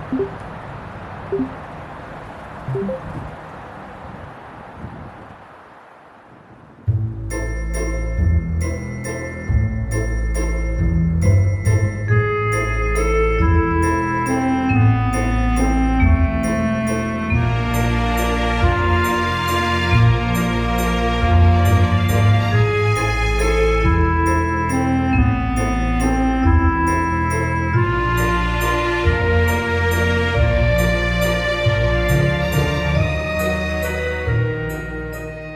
We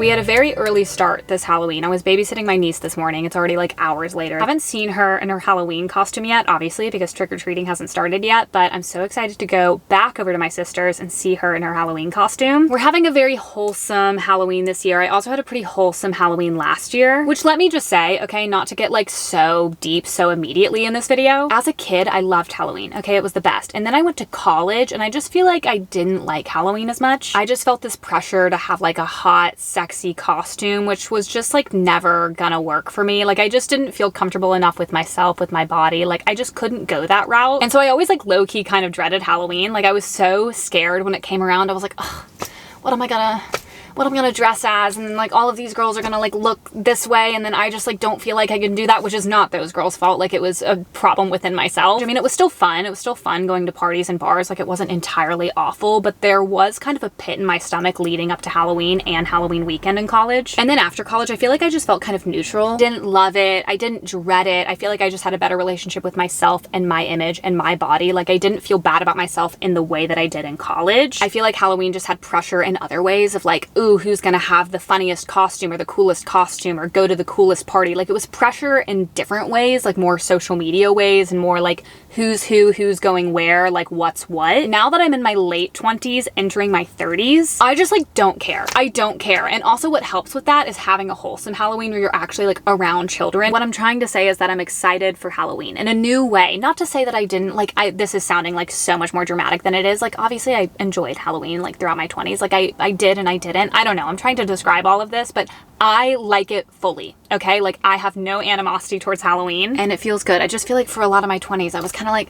had a very early start this Halloween. I was babysitting my niece this morning. It's already like hours later. I haven't seen her in her Halloween costume yet, obviously, because trick-or-treating hasn't started yet, but I'm so excited to go back over to my sister's and see her in her Halloween costume. We're having a very wholesome Halloween this year. I also had a pretty wholesome Halloween last year, which let me just say, okay, not to get like so deep so immediately in this video. As a kid, I loved Halloween. Okay, it was the best. And then I went to college and I just feel like I didn't like Halloween as much. I just felt this pressure to have like a hot, sexy costume, which was just like never gonna work for me. Like I just didn't feel comfortable enough with myself, with my body. Like I just couldn't go that route. And so I always like low-key kind of dreaded Halloween. Like I was so scared when it came around. I was like, ugh, what am I gonna dress as? And like all of these girls are gonna like look this way, and then I just like don't feel like I can do that, which is not those girls' fault. Like it was a problem within myself. I mean, it was still fun. It was still fun going to parties and bars. Like it wasn't entirely awful, but there was kind of a pit in my stomach leading up to Halloween and Halloween weekend in college. And then after college, I feel like I just felt kind of neutral. Didn't love it. I didn't dread it. I feel like I just had a better relationship with myself and my image and my body. Like I didn't feel bad about myself in the way that I did in college. I feel like Halloween just had pressure in other ways of like, ooh, who's gonna have the funniest costume or the coolest costume or go to the coolest party. Like it was pressure in different ways, like more social media ways and more like who's who, who's going where, like what's what. Now that I'm in my late 20s, entering my 30s, I just like don't care. I don't care. And also what helps with that is having a wholesome Halloween where you're actually like around children. What I'm trying to say is that I'm excited for Halloween in a new way. Not to say that I didn't, like this is sounding like so much more dramatic than it is. Like obviously I enjoyed Halloween like throughout my 20s. Like I did and I didn't. I don't know. I'm trying to describe all of this, but I like it fully, okay? Like I have no animosity towards Halloween and it feels good. I just feel like for a lot of my 20s, I was kind of like,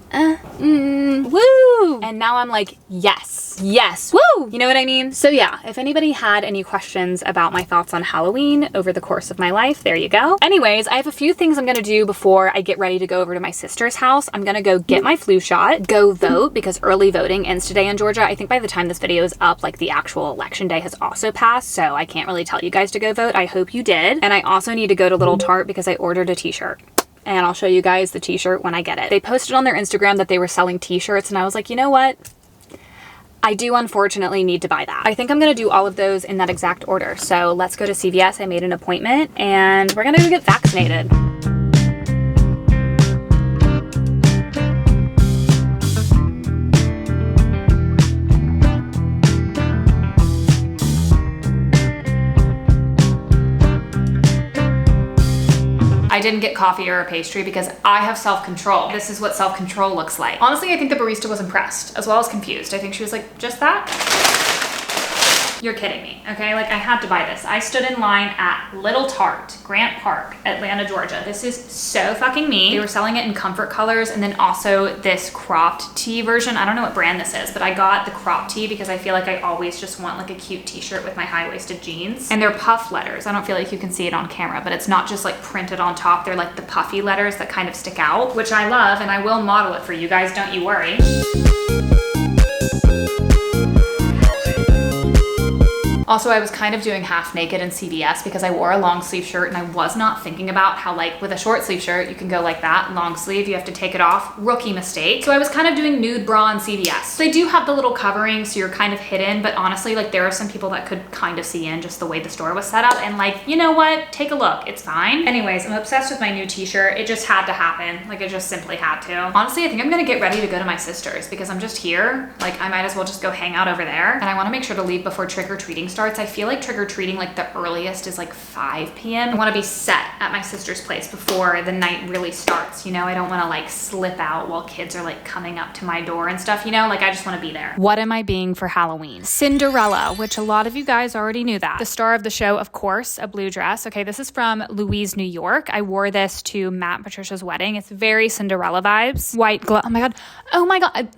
woo. And now I'm like, yes, woo. You know what I mean? So yeah, if anybody had any questions about my thoughts on Halloween over the course of my life, there you go. Anyways, I have a few things I'm gonna do before I get ready to go over to my sister's house. I'm gonna go get my flu shot, go vote, because early voting ends today in Georgia. I think by the time this video is up, like the actual election day has also passed, so I can't really tell you guys to go vote. I hope you did. And I also need to go to Little Tart because I ordered a t-shirt. And I'll show you guys the t-shirt when I get it. They posted on their Instagram that they were selling t-shirts and I was like, you know what? I do unfortunately need to buy that. I think I'm gonna do all of those in that exact order. So let's go to CVS. I made an appointment and we're gonna go get vaccinated. I didn't get coffee or a pastry because I have self-control. This is what self-control looks like. Honestly, I think the barista was impressed as well as confused. I think she was like, just that? You're kidding me, okay? Like I had to buy this. I stood in line at Little Tart, Grant Park, Atlanta, Georgia. This is so fucking me. They were selling it in comfort colors and then also this cropped tee version. I don't know what brand this is, but I got the cropped tee because I feel like I always just want like a cute t-shirt with my high-waisted jeans. And they're puff letters. I don't feel like you can see it on camera, but it's not just like printed on top. They're like the puffy letters that kind of stick out, which I love, and I will model it for you guys, don't you worry. Also, I was kind of doing half naked in CVS because I wore a long sleeve shirt and I was not thinking about how like with a short sleeve shirt, you can go like that. Long sleeve, you have to take it off. Rookie mistake. So I was kind of doing nude bra in CVS. They do have the little covering, so you're kind of hidden, but honestly, like there are some people that could kind of see in just the way the store was set up and like, you know what? Take a look, it's fine. Anyways, I'm obsessed with my new t-shirt. It just had to happen. Like it just simply had to. Honestly, I think I'm gonna get ready to go to my sister's because I'm just here. Like I might as well just go hang out over there. And I wanna make sure to leave before trick-or-treating starts. I feel like trick-or-treating like the earliest is like 5 p.m. I want to be set at my sister's place before the night really starts, you know? I don't want to like slip out while kids are like coming up to my door and stuff, you know? Like I just want to be there. What am I being for Halloween? Cinderella, which a lot of you guys already knew that. The star of the show, of course, a blue dress. Okay, this is from Louise, New York. I wore this to Matt and Patricia's wedding. It's very Cinderella vibes. White glow. Oh my God.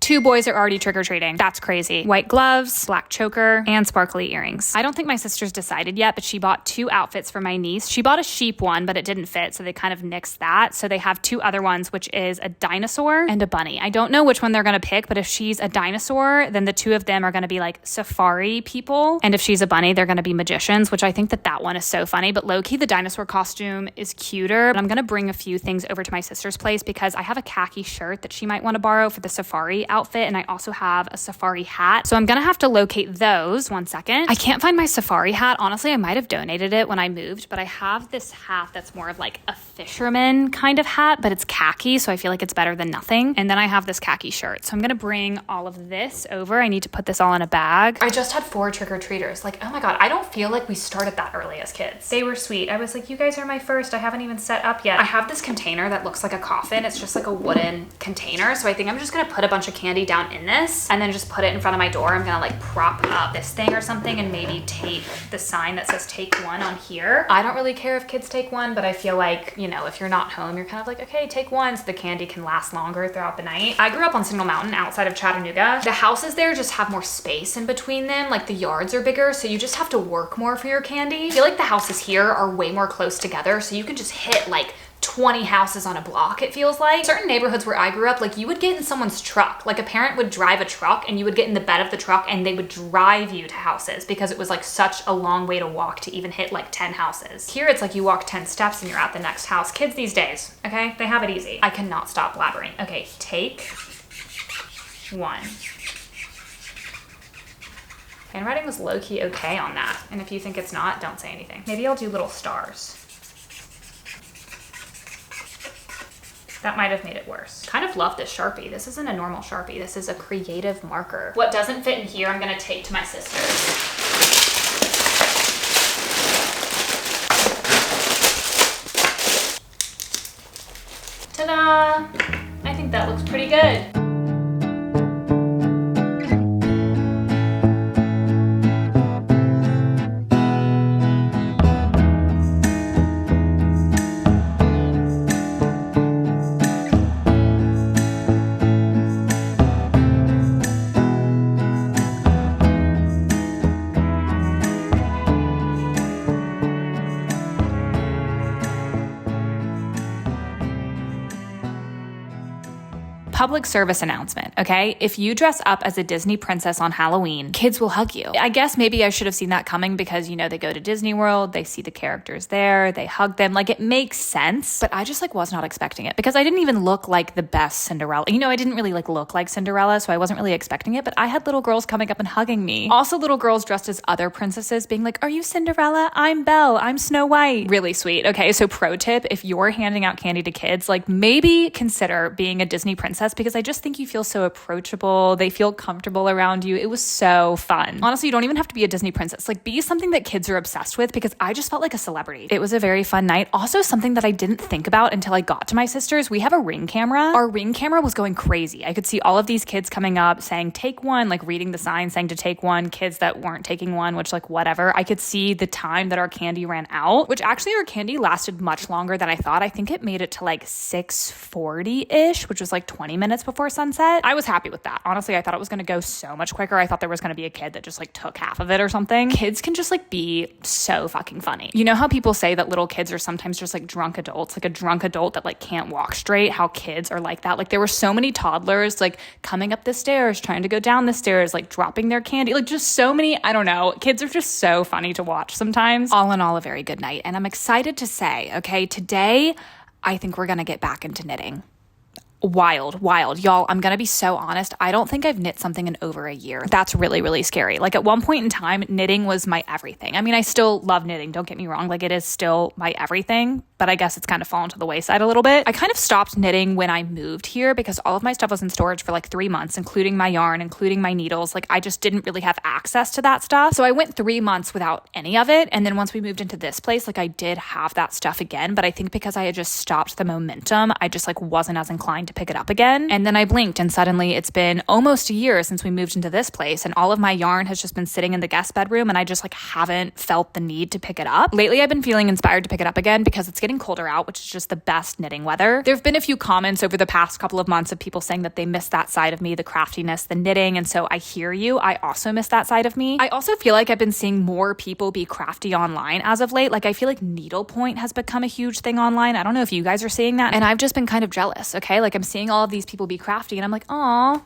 2 boys are already trick-or-treating. That's crazy. White gloves, black choker, and sparkly earrings. I don't think my sister's decided yet, but she bought 2 outfits for my niece. She bought a sheep one, but it didn't fit, so they kind of nixed that. So they have 2 other ones, which is a dinosaur and a bunny. I don't know which one they're gonna pick, but if she's a dinosaur, then the 2 of them are gonna be like safari people. And if she's a bunny, they're gonna be magicians, which I think that one is so funny. But low-key, the dinosaur costume is cuter. But I'm gonna bring a few things over to my sister's place because I have a khaki shirt that she might wanna borrow for the safari outfit, and I also have a safari hat. So I'm gonna have to locate those. One second. I can't find my safari hat. Honestly, I might have donated it when I moved, but I have this hat that's more of like a fisherman kind of hat, but it's khaki, so I feel like it's better than nothing. And then I have this khaki shirt. So I'm gonna bring all of this over. I need to put this all in a bag. I just had 4 trick-or-treaters. Like, oh my God, I don't feel like we started that early as kids. They were sweet. I was like, you guys are my first. I haven't even set up yet. I have this container that looks like a coffin. It's just like a wooden container. So I think I'm just gonna put a bunch of candy down in this and then just put it in front of my door. I'm gonna like prop up this thing or something and maybe tape the sign that says take one on here. I don't really care if kids take one, but I feel like, you know, if you're not home, you're kind of like, okay, take one so the candy can last longer throughout the night. I grew up on Signal Mountain outside of Chattanooga. The houses there just have more space in between them. Like the yards are bigger, so you just have to work more for your candy. I feel like the houses here are way more close together, so you can just hit like 20 houses on a block, it feels like. Certain neighborhoods where I grew up, like you would get in someone's truck. Like a parent would drive a truck and you would get in the bed of the truck and they would drive you to houses because it was like such a long way to walk to even hit like 10 houses. Here it's like you walk 10 steps and you're at the next house. Kids these days, okay? They have it easy. I cannot stop blabbering. Okay, take 1. Handwriting was low-key okay on that. And if you think it's not, don't say anything. Maybe I'll do little stars. That might have made it worse. Kind of love this Sharpie. This isn't a normal Sharpie. This is a creative marker. What doesn't fit in here, I'm gonna take to my sister's. Ta-da! I think that looks pretty good. Public service announcement, okay? If you dress up as a Disney princess on Halloween, kids will hug you. I guess maybe I should have seen that coming because, you know, they go to Disney World, they see the characters there, they hug them. Like, it makes sense, but I just like was not expecting it because I didn't even look like the best Cinderella. You know, I didn't really like look like Cinderella, so I wasn't really expecting it, but I had little girls coming up and hugging me. Also, little girls dressed as other princesses being like, are you Cinderella? I'm Belle. I'm Snow White. Really sweet. Okay, so pro tip, if you're handing out candy to kids, like maybe consider being a Disney princess because I just think you feel so approachable. They feel comfortable around you. It was so fun. Honestly, you don't even have to be a Disney princess. Like, be something that kids are obsessed with because I just felt like a celebrity. It was a very fun night. Also, something that I didn't think about until I got to my sister's, we have a Ring camera. Our Ring camera was going crazy. I could see all of these kids coming up saying, take one, like reading the sign saying to take one, kids that weren't taking one, which like whatever. I could see the time that our candy ran out, which actually our candy lasted much longer than I thought. I think it made it to like 6:40-ish, which was like 20 minutes before sunset. I was happy with that. Honestly, I thought it was going to go so much quicker. I thought there was going to be a kid that just like took half of it or something. Kids can just like be so fucking funny. You know how people say that little kids are sometimes just like drunk adults, like a drunk adult that like can't walk straight, how kids are like that. Like there were so many toddlers like coming up the stairs, trying to go down the stairs, like dropping their candy, like just so many, I don't know. Kids are just so funny to watch sometimes. All in all, a very good night. And I'm excited to say, okay, today I think we're going to get back into knitting. Wild. Y'all, I'm gonna be so honest. I don't think I've knit something in over a year. That's really, really scary. Like at one point in time, knitting was my everything. I mean, I still love knitting. Don't get me wrong. Like it is still my everything, but I guess it's kind of fallen to the wayside a little bit. I kind of stopped knitting when I moved here because all of my stuff was in storage for like 3 months, including my yarn, including my needles. Like I just didn't really have access to that stuff. So I went 3 months without any of it. And then once we moved into this place, like I did have that stuff again. But I think because I had just stopped the momentum, I just like wasn't as inclined to pick it up again. And then I blinked and suddenly it's been almost a year since we moved into this place, and all of my yarn has just been sitting in the guest bedroom, and I just like haven't felt the need to pick it up. Lately, I've been feeling inspired to pick it up again because it's getting colder out, which is just the best knitting weather. There have been a few comments over the past couple of months of people saying that they miss that side of me, the craftiness, the knitting, and so I hear you. I also miss that side of me. I also feel like I've been seeing more people be crafty online as of late. Like I feel like needlepoint has become a huge thing online. I don't know if you guys are seeing that, and I've just been kind of jealous, okay? Like I'm seeing all of these people be crafty and I'm like, aw,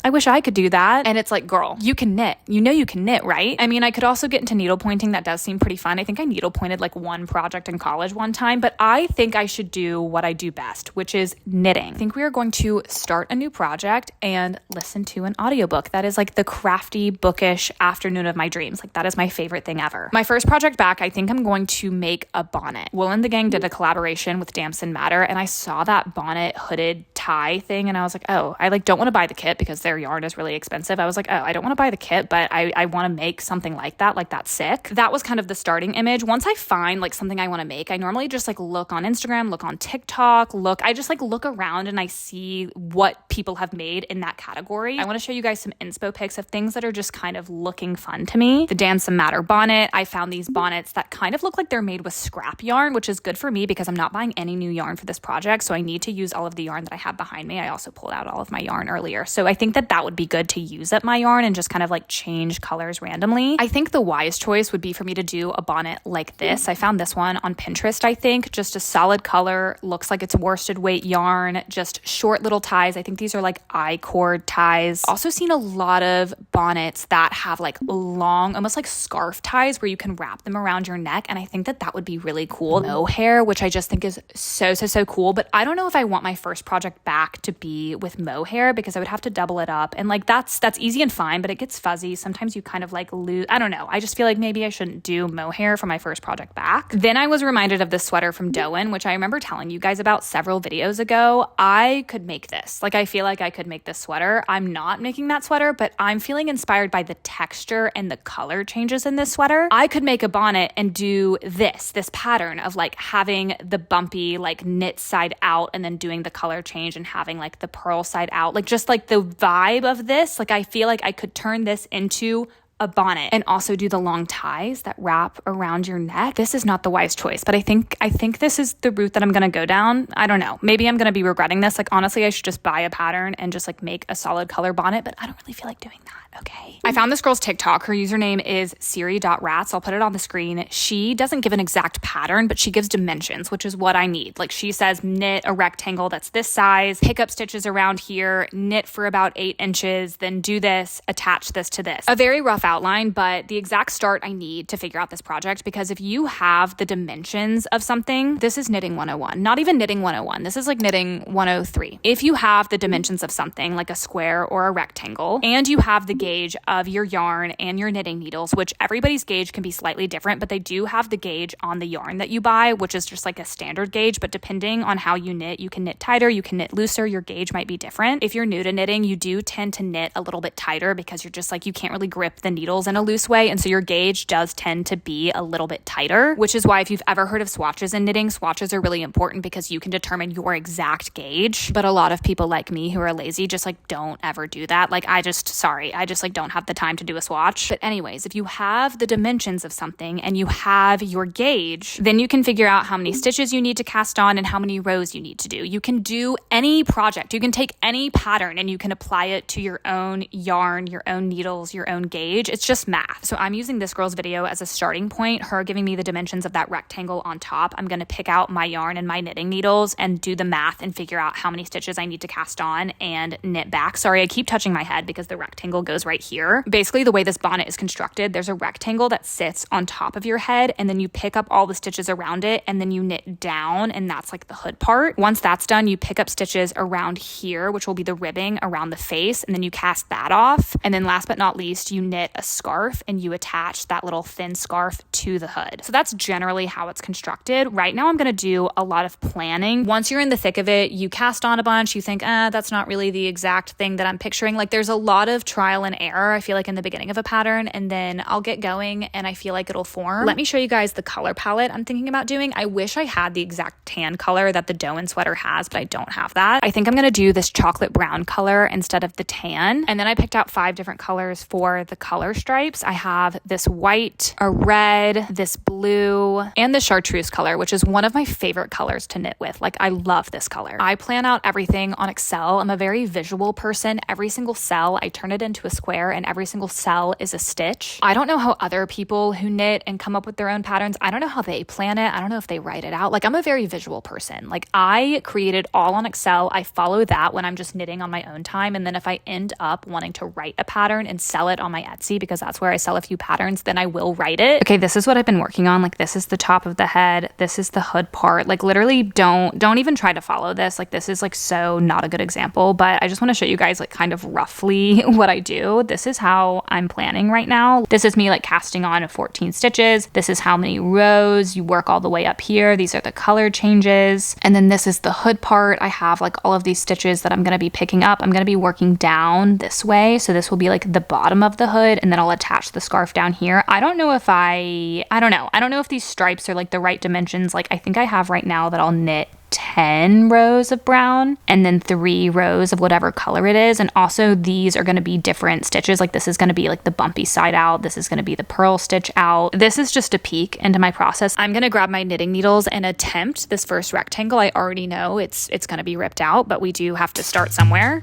I wish I could do that. And it's like, girl, you can knit. You know you can knit, right? I mean, I could also get into needlepointing. That does seem pretty fun. I think I needlepointed like one project in college one time, but I think I should do what I do best, which is knitting. I think we are going to start a new project and listen to an audiobook. That is like the crafty, bookish afternoon of my dreams. Like that is my favorite thing ever. My first project back, I think I'm going to make a bonnet. Will and the Gang did a collaboration with Damson Matter, and I saw that bonnet hooded tie thing and I was like, oh, I like don't want to buy the kit because their yarn is really expensive. I was like, oh, I don't want to buy the kit, but I want to make something like that. Like that's sick. That was kind of the starting image. Once I find like something I want to make, I normally just like look on Instagram, look on TikTok, I just like look around and I see what people have made in that category. I want to show you guys some inspo pics of things that are just kind of looking fun to me. The Damson Matter bonnet. I found these bonnets that kind of look like they're made with scrap yarn, which is good for me because I'm not buying any new yarn for this project. So I need to use all of the yarn that I have behind me. I also pulled out all of my yarn earlier. So I think that would be good to use up my yarn and just kind of like change colors randomly. I think the wise choice would be for me to do a bonnet like this. I found this one on Pinterest, I think. Just a solid color, looks like it's worsted weight yarn, just short little ties. I think these are like I-cord ties. Also seen a lot of bonnets that have like long, almost like scarf ties where you can wrap them around your neck. And I think that would be really cool. Mohair, which I just think is so cool. But I don't know if I want my first project back to be with mohair because I would have to double it up. And like that's easy and fine, but it gets fuzzy. Sometimes you kind of like lose, I don't know. I just feel like maybe I shouldn't do mohair for my first project back. Then I was reminded of this sweater from Doan, which I remember telling you guys about several videos ago. I could make this. Like I feel like I could make this sweater. I'm not making that sweater, but I'm feeling inspired by the texture and the color changes in this sweater. I could make a bonnet and do this pattern of like having the bumpy like knit side out and then doing the color change and having like the purl side out. Like just like the vibe of this, like I feel like I could turn this into a bonnet and also do the long ties that wrap around your neck. This is not the wise choice, but I think this is the route that I'm going to go down. I don't know. Maybe I'm going to be regretting this. Like honestly, I should just buy a pattern and just like make a solid color bonnet, but I don't really feel like doing that. Okay. I found this girl's TikTok. Her username is siri.rats. I'll put it on the screen. She doesn't give an exact pattern, but she gives dimensions, which is what I need. Like she says, knit a rectangle that's this size, pick up stitches around here, knit for about 8 inches, then do this, attach this to this. A very rough outline, but the exact start I need to figure out this project, because if you have the dimensions of something, this is knitting 101, not even knitting 101. This is like knitting 103. If you have the dimensions of something like a square or a rectangle, and you have the gauge of your yarn and your knitting needles, which everybody's gauge can be slightly different, but they do have the gauge on the yarn that you buy, which is just like a standard gauge, but depending on how you knit, you can knit tighter, you can knit looser, your gauge might be different. If you're new to knitting, you do tend to knit a little bit tighter because you're just like, you can't really grip the needles in a loose way, and so your gauge does tend to be a little bit tighter, which is why if you've ever heard of swatches in knitting, swatches are really important because you can determine your exact gauge. But a lot of people like me who are lazy just like don't ever do that. Like I just like don't have the time to do a swatch. But anyways, if you have the dimensions of something and you have your gauge, then you can figure out how many stitches you need to cast on and how many rows you need to do. You can do any project. You can take any pattern and you can apply it to your own yarn, your own needles, your own gauge. It's just math. So I'm using this girl's video as a starting point, her giving me the dimensions of that rectangle on top. I'm going to pick out my yarn and my knitting needles and do the math and figure out how many stitches I need to cast on and knit back. Sorry, I keep touching my head because the rectangle goes right here. Basically, the way this bonnet is constructed, there's a rectangle that sits on top of your head, and then you pick up all the stitches around it, and then you knit down, and that's like the hood part. Once that's done, you pick up stitches around here, which will be the ribbing around the face, and then you cast that off. And then last but not least, you knit a scarf and you attach that little thin scarf to the hood. So that's generally how it's constructed. Right now I'm going to do a lot of planning. Once you're in the thick of it, you cast on a bunch, you think, that's not really the exact thing that I'm picturing. Like there's a lot of trial and error, I feel like, in the beginning of a pattern, and then I'll get going and I feel like it'll form. Let me show you guys the color palette I'm thinking about doing. I wish I had the exact tan color that the Doan sweater has, but I don't have that. I think I'm going to do this chocolate brown color instead of the tan. And then I picked out 5 different colors for the color stripes. I have this white, a red, this blue, and the chartreuse color, which is one of my favorite colors to knit with. Like, I love this color. I plan out everything on Excel. I'm a very visual person. Every single cell, I turn it into a square, and every single cell is a stitch. I don't know how other people who knit and come up with their own patterns, I don't know how they plan it. I don't know if they write it out. Like, I'm a very visual person. Like, I create it all on Excel. I follow that when I'm just knitting on my own time. And then if I end up wanting to write a pattern and sell it on my Etsy, because that's where I sell a few patterns, then I will write it. Okay, this is what I've been working on. Like, this is the top of the head. This is the hood part. Like, literally don't even try to follow this. Like, this is like so not a good example, but I just want to show you guys like kind of roughly what I do. This is how I'm planning right now. This is me like casting on 14 stitches. This is how many rows. You work all the way up here. These are the color changes. And then this is the hood part. I have like all of these stitches that I'm going to be picking up. I'm going to be working down this way. So this will be like the bottom of the hood, and then I'll attach the scarf down here. I don't know if I don't know if these stripes are like the right dimensions. Like, I think I have right now that I'll knit 10 rows of brown and then 3 rows of whatever color it is. And also these are going to be different stitches. Like, this is going to be like the bumpy side out. This is going to be the purl stitch out. This is just a peek into my process. I'm going to grab my knitting needles and attempt this first rectangle. I already know it's going to be ripped out, but we do have to start somewhere.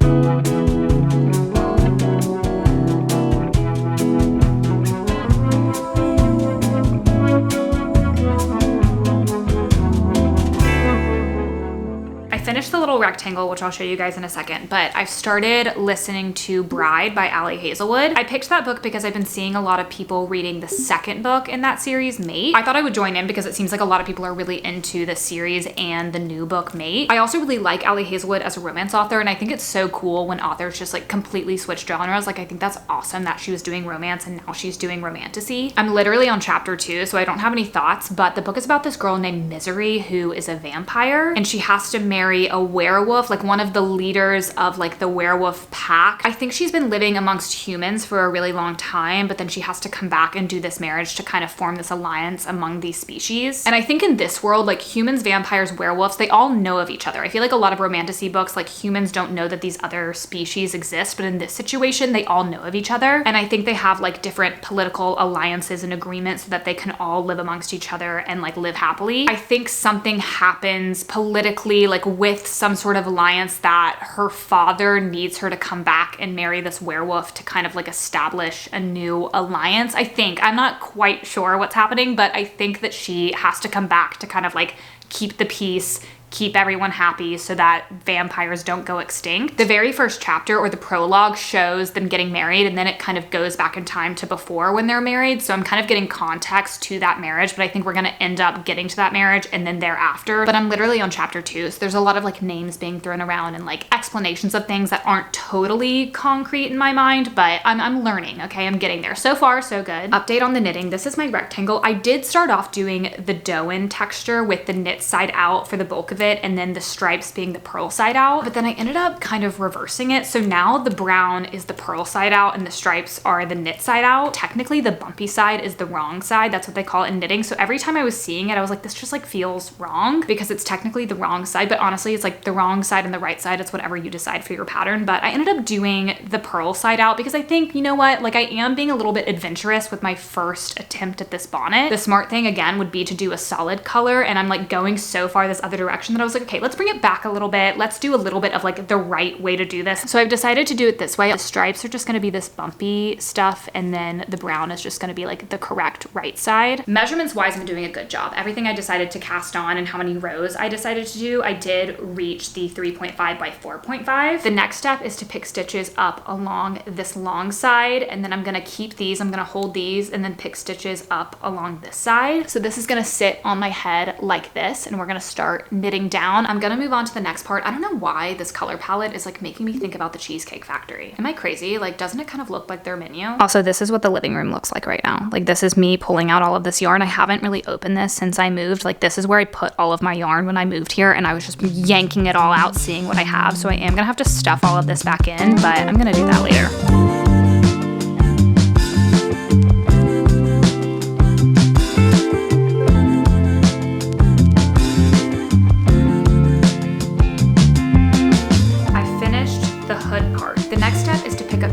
Finished the little rectangle, which I'll show you guys in a second, but I've started listening to Bride by Hazelwood. I picked that book because I've been seeing a lot of people reading the second book in that series, Mate. I thought I would join in because it seems like a lot of people are really into the series and the new book, Mate. I also really like Hazelwood as a romance author, and I think it's so cool when authors just like completely switch genres. Like, I think that's awesome that she was doing romance and now she's doing romantasy. I'm literally on chapter 2, so I don't have any thoughts, but the book is about this girl named Misery who is a vampire, and she has to marry a werewolf, like one of the leaders of like the werewolf pack. I think she's been living amongst humans for a really long time, but then she has to come back and do this marriage to kind of form this alliance among these species. And I think in this world, like humans, vampires, werewolves, they all know of each other. I feel like a lot of romantasy books, like humans don't know that these other species exist, but in this situation, they all know of each other. And I think they have like different political alliances and agreements so that they can all live amongst each other and like live happily. I think something happens politically, like with some sort of alliance, that her father needs her to come back and marry this werewolf to kind of like establish a new alliance. I think, I'm not quite sure what's happening, but I think that she has to come back to kind of like keep the peace, keep everyone happy so that vampires don't go extinct. The very first chapter, or the prologue, shows them getting married, and then it kind of goes back in time to before when they're married. So I'm kind of getting context to that marriage, but I think we're gonna end up getting to that marriage and then thereafter. But I'm literally on chapter 2, so there's a lot of like names being thrown around and like explanations of things that aren't totally concrete in my mind, but I'm learning, okay? I'm getting there. So far, so good. Update on the knitting. This is my rectangle. I did start off doing the Doan texture with the knit side out for the bulk of it, and then the stripes being the purl side out, but then I ended up kind of reversing it. So now the brown is the purl side out and the stripes are the knit side out. Technically the bumpy side is the wrong side. That's what they call it in knitting. So every time I was seeing it, I was like, this just like feels wrong because it's technically the wrong side, but honestly it's like the wrong side and the right side. It's whatever you decide for your pattern. But I ended up doing the purl side out because I think, you know what, like I am being a little bit adventurous with my first attempt at this bonnet. The smart thing again would be to do a solid color, and I'm like going so far this other direction that I was like, okay, let's bring it back a little bit. Let's do a little bit of like the right way to do this. So I've decided to do it this way. The stripes are just going to be this bumpy stuff, and then the brown is just going to be like the correct right side. Measurements wise, I'm doing a good job. Everything I decided to cast on and how many rows I decided to do, I did reach the 3.5 by 4.5. The next step is to pick stitches up along this long side, and then I'm going to keep these, I'm going to hold these and then pick stitches up along this side. So this is going to sit on my head like this, and we're going to start knitting winding down. I'm gonna move on to the next part. I don't know why this color palette is like making me think about the Cheesecake Factory. Am I crazy? Like, doesn't it kind of look like their menu? Also, this is what the living room looks like right now. Like, this is me pulling out all of this yarn. I haven't really opened this since I moved. Like, this is where I put all of my yarn when I moved here, and I was just yanking it all out, seeing what I have. So I am gonna have to stuff all of this back in, but I'm gonna do that later.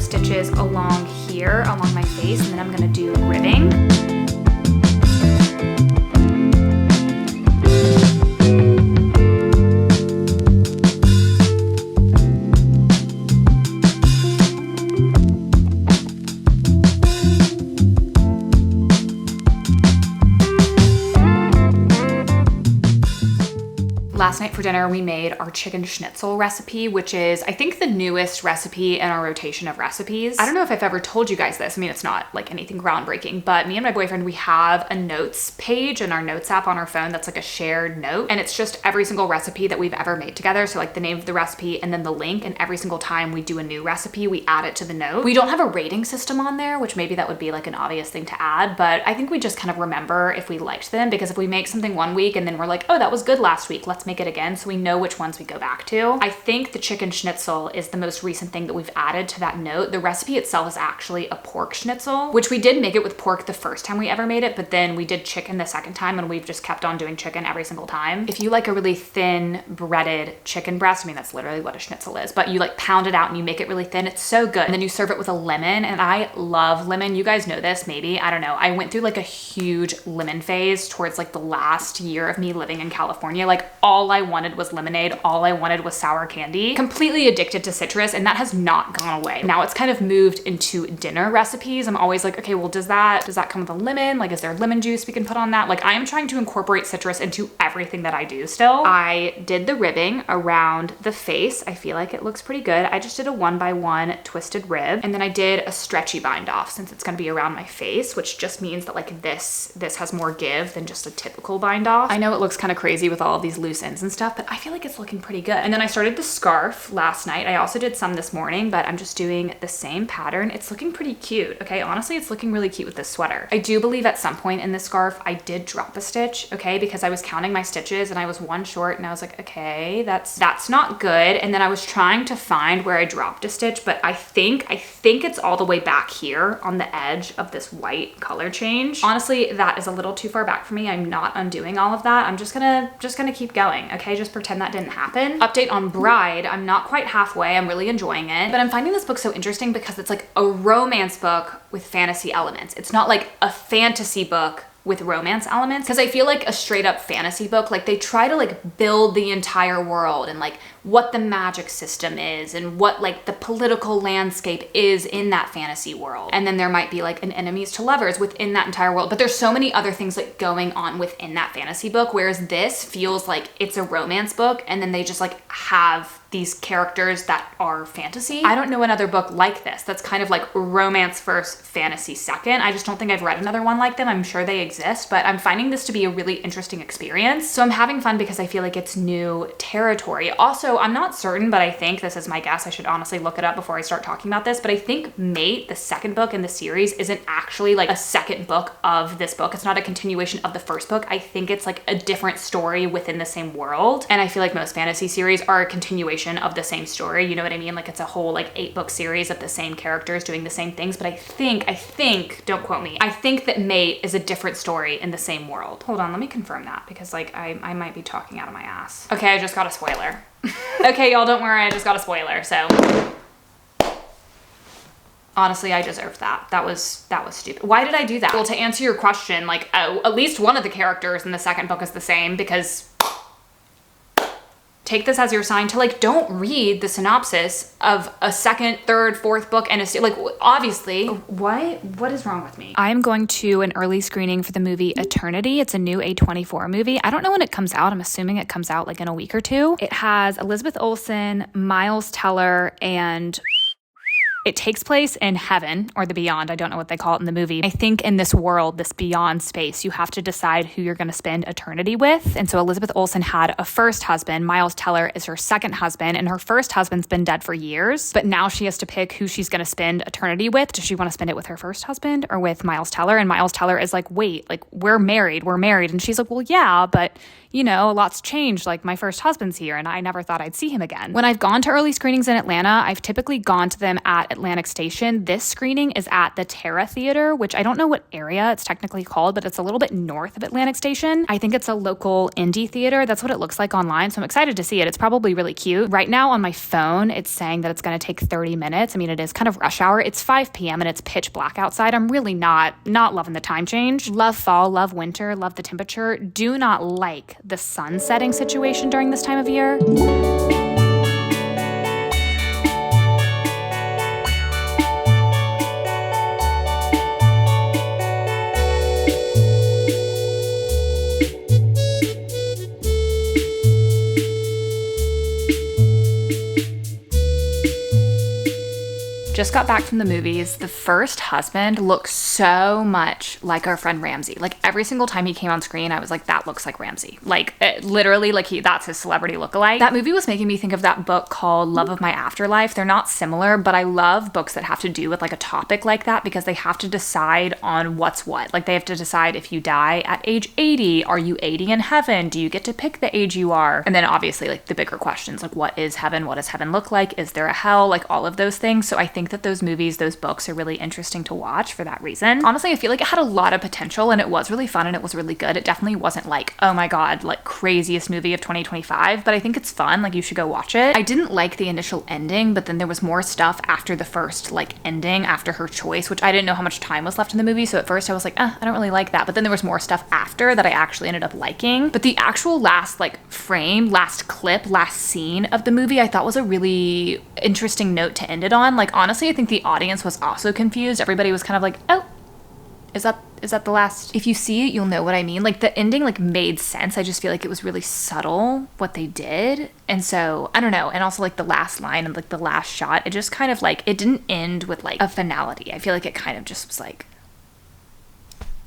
Stitches along here, along my face, and then I'm gonna do ribbing. Last night for dinner, we made our chicken schnitzel recipe, which is, I think, the newest recipe in our rotation of recipes. I don't know if I've ever told you guys this. I mean, it's not like anything groundbreaking, but me and my boyfriend, we have a notes page in our notes app on our phone that's like a shared note. And it's just every single recipe that we've ever made together. So like the name of the recipe and then the link. And every single time we do a new recipe, we add it to the note. We don't have a rating system on there, which maybe that would be like an obvious thing to add, but I think we just kind of remember if we liked them, because if we make something one week and then we're like, oh, that was good last week, let's make it again, so we know which ones we go back to. I think the chicken schnitzel is the most recent thing that we've added to that note. The recipe itself is actually a pork schnitzel, which we did make it with pork the first time we ever made it, but then we did chicken the second time, and we've just kept on doing chicken every single time. If you like a really thin breaded chicken breast, I mean, that's literally what a schnitzel is, but you like pound it out and you make it really thin. It's so good. And then you serve it with a lemon, and I love lemon. You guys know this, maybe, I don't know. I went through like a huge lemon phase towards like the last year of me living in California. Like, all I wanted was lemonade. All I wanted was sour candy. Completely addicted to citrus, and that has not gone away. Now it's kind of moved into dinner recipes. I'm always like, okay, well, does that come with a lemon? Like, is there lemon juice we can put on that? Like, I am trying to incorporate citrus into everything that I do still. I did the ribbing around the face. I feel like it looks pretty good. I just did a 1x1 twisted rib, and then I did a stretchy bind off since it's gonna be around my face, which just means that like this has more give than just a typical bind off. I know it looks kind of crazy with all of these loose ends and stuff, but I feel like it's looking pretty good. And then I started the scarf last night. I also did some this morning, but I'm just doing the same pattern. It's looking pretty cute. Okay, honestly, it's looking really cute with this sweater. I do believe at some point in this scarf, I did drop a stitch, okay, because I was counting my stitches and I was one short, and I was like, okay, that's not good. And then I was trying to find where I dropped a stitch, but I think it's all the way back here on the edge of this white color change. Honestly, that is a little too far back for me. I'm not undoing all of that. I'm just gonna keep going, okay? Just pretend that didn't happen. Update on Bride. I'm not quite halfway. I'm really enjoying it, but I'm finding this book so interesting because it's like a romance book with fantasy elements. It's not like a fantasy book with romance elements, because I feel like a straight up fantasy book, like they try to like build the entire world and like what the magic system is and what like the political landscape is in that fantasy world. And then there might be like an enemies to lovers within that entire world, but there's so many other things like going on within that fantasy book, whereas this feels like it's a romance book and then they just like have these characters that are fantasy. I don't know another book like this that's kind of like romance first, fantasy second. I just don't think I've read another one like them. I'm sure they exist, but I'm finding this to be a really interesting experience. So I'm having fun because I feel like it's new territory. Also, I'm not certain, but I think, this is my guess, I should honestly look it up before I start talking about this, but I think Mate, the second book in the series, isn't actually like a second book of this book. It's not a continuation of the first book. I think it's like a different story within the same world. And I feel like most fantasy series are a continuation of the same story. You know what I mean? Like it's a whole like 8-book series of the same characters doing the same things. But I think, don't quote me, I think that Mate is a different story in the same world. Hold on, let me confirm that because like I might be talking out of my ass. Okay, I just got a spoiler. Okay, y'all, don't worry, I just got a spoiler, so. Honestly, I deserved that. That was stupid. Why did I do that? Well, to answer your question, like at least one of the characters in the second book is the same, because take this as your sign to like, don't read the synopsis of a second, third, fourth book and like, obviously, what is wrong with me? I'm going to an early screening for the movie Eternity. It's a new A24 movie. I don't know when it comes out. I'm assuming it comes out like in a week or two. It has Elizabeth Olsen, Miles Teller, and It takes place in heaven or the beyond. I don't know what they call it in the movie. I think in this world, this beyond space, you have to decide who you're going to spend eternity with. And so Elizabeth Olsen had a first husband. Miles Teller is her second husband, and her first husband's been dead for years. But now she has to pick who she's going to spend eternity with. Does she want to spend it with her first husband or with Miles Teller? And Miles Teller is like, wait, like we're married. And she's like, well, yeah, but you know, a lot's changed. Like my first husband's here and I never thought I'd see him again. When I've gone to early screenings in Atlanta, I've typically gone to them at Atlantic Station. This screening is at the Terra Theater, which I don't know what area it's technically called, but it's a little bit north of Atlantic Station. I think it's a local indie theater. That's what it looks like online. So I'm excited to see it. It's probably really cute. Right now on my phone, it's saying that it's going to take 30 minutes. I mean, it is kind of rush hour. It's 5 p.m. and it's pitch black outside. I'm really not loving the time change. Love fall, love winter, love the temperature. Do not like the sun setting situation during this time of year. Just got back from the movies. The first husband looks so much like our friend Ramsey. Like every single time he came on screen, I was like, that looks like Ramsey. Like literally, like that's his celebrity lookalike. That movie was making me think of that book called Love of My Afterlife. They're not similar, but I love books that have to do with like a topic like that because they have to decide on what's what. Like they have to decide if you die at age 80, are you 80 in heaven? Do you get to pick the age you are? And then obviously like the bigger questions, like what is heaven? What does heaven look like? Is there a hell? Like all of those things. So I think that those movies, those books are really interesting to watch for that reason. Honestly, I feel like it had a lot of potential and it was really fun and it was really good. It definitely wasn't like, oh my God, like craziest movie of 2025, but I think it's fun. Like you should go watch it. I didn't like the initial ending, but then there was more stuff after the first like ending, after her choice, which I didn't know how much time was left in the movie. So at first I was like, I don't really like that. But then there was more stuff after that I actually ended up liking. But the actual last like frame, last clip, last scene of the movie, I thought was a really interesting note to end it on. Like honestly, I think the audience was also confused. Everybody was kind of like, oh, is that the last? If you see it, you'll know what I mean. Like the ending like made sense. I just feel like it was really subtle what they did. And so I don't know. And also like the last line and like the last shot, it just kind of like, it didn't end with like a finality. I feel like it kind of just was like,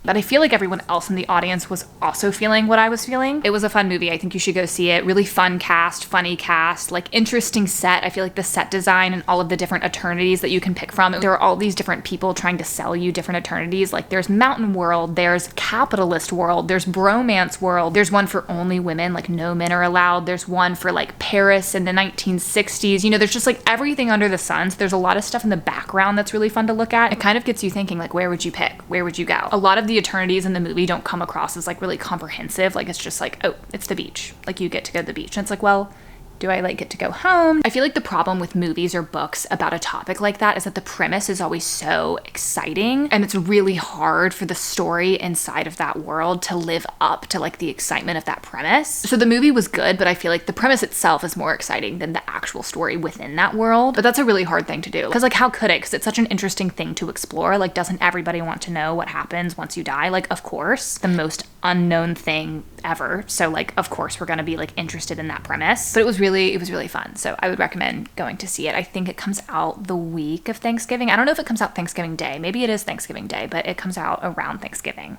but I feel like everyone else in the audience was also feeling what I was feeling. It was a fun movie. I think you should go see it. Really fun cast, funny cast, like interesting set. I feel like the set design and all of the different eternities that you can pick from. There are all these different people trying to sell you different eternities. Like there's mountain world, there's capitalist world, there's bromance world. There's one for only women, like no men are allowed. There's one for like Paris in the 1960s. You know, there's just like everything under the sun. So there's a lot of stuff in the background that's really fun to look at. It kind of gets you thinking like, where would you pick? Where would you go? A lot of the eternities in the movie don't come across as like really comprehensive. Like it's just like, oh, it's the beach. Like you get to go to the beach. And it's like, well, do I like get to go home? I feel like the problem with movies or books about a topic like that is that the premise is always so exciting and it's really hard for the story inside of that world to live up to like the excitement of that premise. So the movie was good, but I feel like the premise itself is more exciting than the actual story within that world. But that's a really hard thing to do because like how could it? Because it's such an interesting thing to explore. Like doesn't everybody want to know what happens once you die? Like of course, the most unknown thing ever. So like of course we're gonna be like interested in that premise. But it was really fun. So I would recommend going to see it. I think it comes out the week of Thanksgiving. I don't know if it comes out Thanksgiving Day. Maybe it is Thanksgiving Day, but it comes out around Thanksgiving.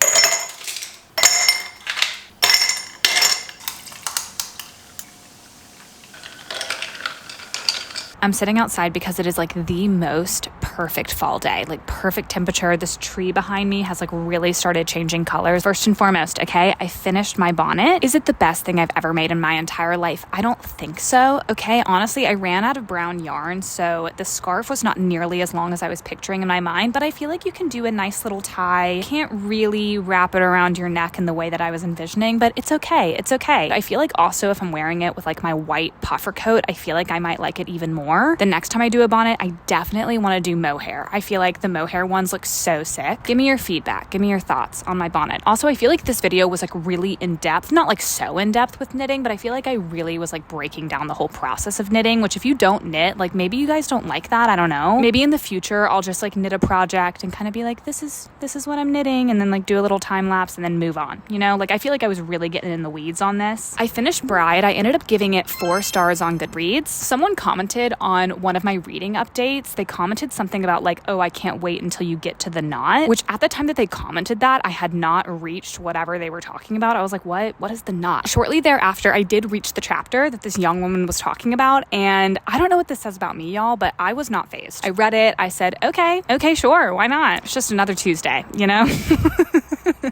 I'm sitting outside because it is like the most perfect fall day, like perfect temperature. This tree behind me has like really started changing colors. First and foremost, okay, I finished my bonnet. Is it the best thing I've ever made in my entire life? I don't think so. Okay, honestly, I ran out of brown yarn, so the scarf was not nearly as long as I was picturing in my mind, but I feel like you can do a nice little tie. Can't really wrap it around your neck in the way that I was envisioning, but it's okay. It's okay. I feel like also if I'm wearing it with like my white puffer coat, I feel like I might like it even more. The next time I do a bonnet, I definitely want to do mohair. I feel like the mohair ones look so sick. Give me your feedback. Give me your thoughts on my bonnet. Also, I feel like this video was like really in depth, not like so in depth with knitting, but I feel like I really was like breaking down the whole process of knitting, which if you don't knit, like maybe you guys don't like that. I don't know. Maybe in the future, I'll just like knit a project and kind of be like, this is what I'm knitting, and then like do a little time lapse and then move on. You know, like I feel like I was really getting in the weeds on this. I finished Bride. I ended up giving it 4 stars on Goodreads. Someone commented on one of my reading updates, they commented something about like, oh, I can't wait until you get to the knot, which at the time that they commented that, I had not reached whatever they were talking about. I was like, what is the knot? Shortly thereafter, I did reach the chapter that this young woman was talking about, and I don't know what this says about me, y'all, but I was not fazed. I read it, I said, okay, sure, why not? It's just another Tuesday, you know?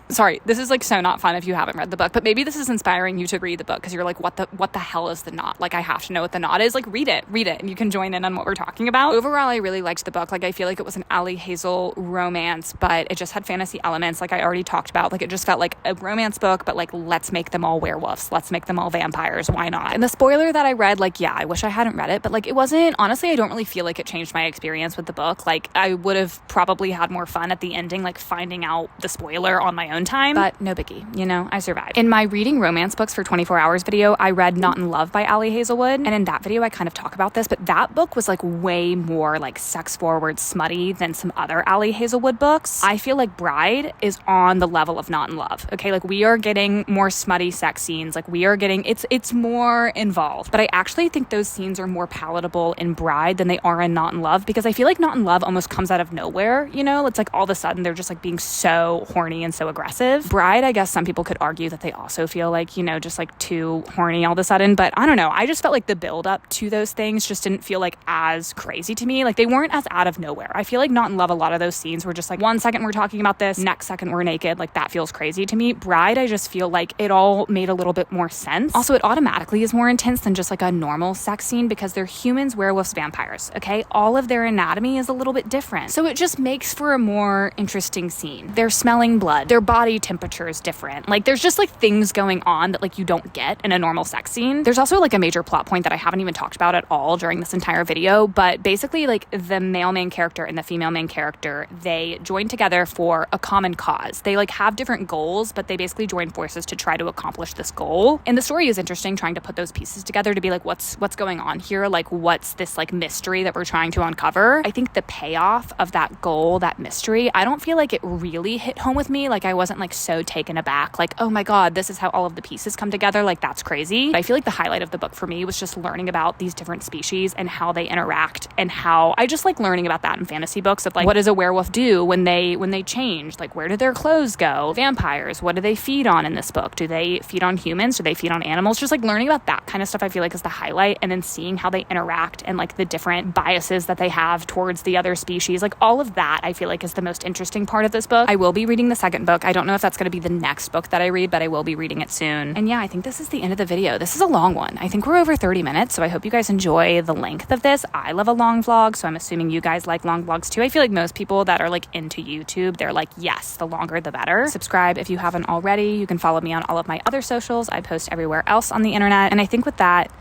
Sorry, this is like so not fun if you haven't read the book, but maybe this is inspiring you to read the book because you're like, what the hell is the knot? Like, I have to know what the knot is. Like, read it, and you can join in on what we're talking about. Overall, I really liked the book. Like, I feel like it was an Allie Hazel romance, but it just had fantasy elements, like I already talked about. Like, it just felt like a romance book, but like, let's make them all werewolves. Let's make them all vampires. Why not? And the spoiler that I read, like, yeah, I wish I hadn't read it, but like, it wasn't, honestly, I don't really feel like it changed my experience with the book. Like, I would have probably had more fun at the ending, like finding out the spoiler on my own time, but no biggie, you know, I survived. In my reading romance books for 24 hours video, I read Not in Love by Allie Hazelwood, and in that video I kind of talk about this, but that book was like way more like sex forward, smutty than some other Allie Hazelwood books. I feel like Bride is on the level of Not in Love, okay? Like, we are getting more smutty sex scenes, like we are getting, it's more involved, but I actually think those scenes are more palatable in Bride than they are in Not in Love, because I feel like Not in Love almost comes out of nowhere, you know? It's like all of a sudden they're just like being so horny and so aggressive. Bride, I guess some people could argue that they also feel like, you know, just like too horny all of a sudden, but I don't know. I just felt like the build up to those things just didn't feel like as crazy to me. Like, they weren't as out of nowhere. I feel like Not in Love, a lot of those scenes were just like, 1 second we're talking about this, next second we're naked. Like, that feels crazy to me. Bride, I just feel like it all made a little bit more sense. Also, it automatically is more intense than just like a normal sex scene because they're humans, werewolves, vampires, okay? All of their anatomy is a little bit different. So it just makes for a more interesting scene. They're smelling blood. Their body temperature is different. Like, there's just like things going on that like you don't get in a normal sex scene. There's also like a major plot point that I haven't even talked about at all during this entire video, but basically like the male main character and the female main character, they join together for a common cause. They like have different goals, but they basically join forces to try to accomplish this goal. And the story is interesting, trying to put those pieces together to be like, what's going on here? Like, what's this like mystery that we're trying to uncover? I think the payoff of that goal, that mystery, I don't feel like it really hit home with me. Like, I wasn't like so taken aback, like, oh my God, this is how all of the pieces come together. Like, that's crazy. But I feel like the highlight of the book for me was just learning about these different species and how they interact, and how I just like learning about that in fantasy books of like, what does a werewolf do when they change? Like, where do their clothes go? Vampires, what do they feed on in this book? Do they feed on humans? Do they feed on animals? Just like learning about that kind of stuff I feel like is the highlight, and then seeing how they interact and like the different biases that they have towards the other species. Like, all of that I feel like is the most interesting part of this book. I will be reading the second book. I don't know if that's going to be the next book that I read, but I will be reading it soon. And yeah, I think this is the end of the video. This is a long one. I think we're over 30 minutes, so I hope you guys enjoy the length of this. I love a long vlog, so I'm assuming you guys like long vlogs too. I feel like most people that are like into YouTube, they're like, yes, the longer the better. Subscribe if you haven't already. You can follow me on all of my other socials. I post everywhere else on the internet. And I think with that,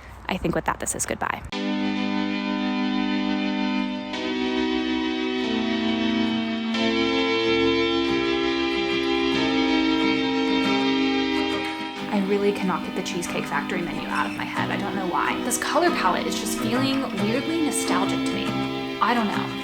this is goodbye. I really cannot get the Cheesecake Factory menu out of my head. I don't know why. This color palette is just feeling weirdly nostalgic to me. I don't know.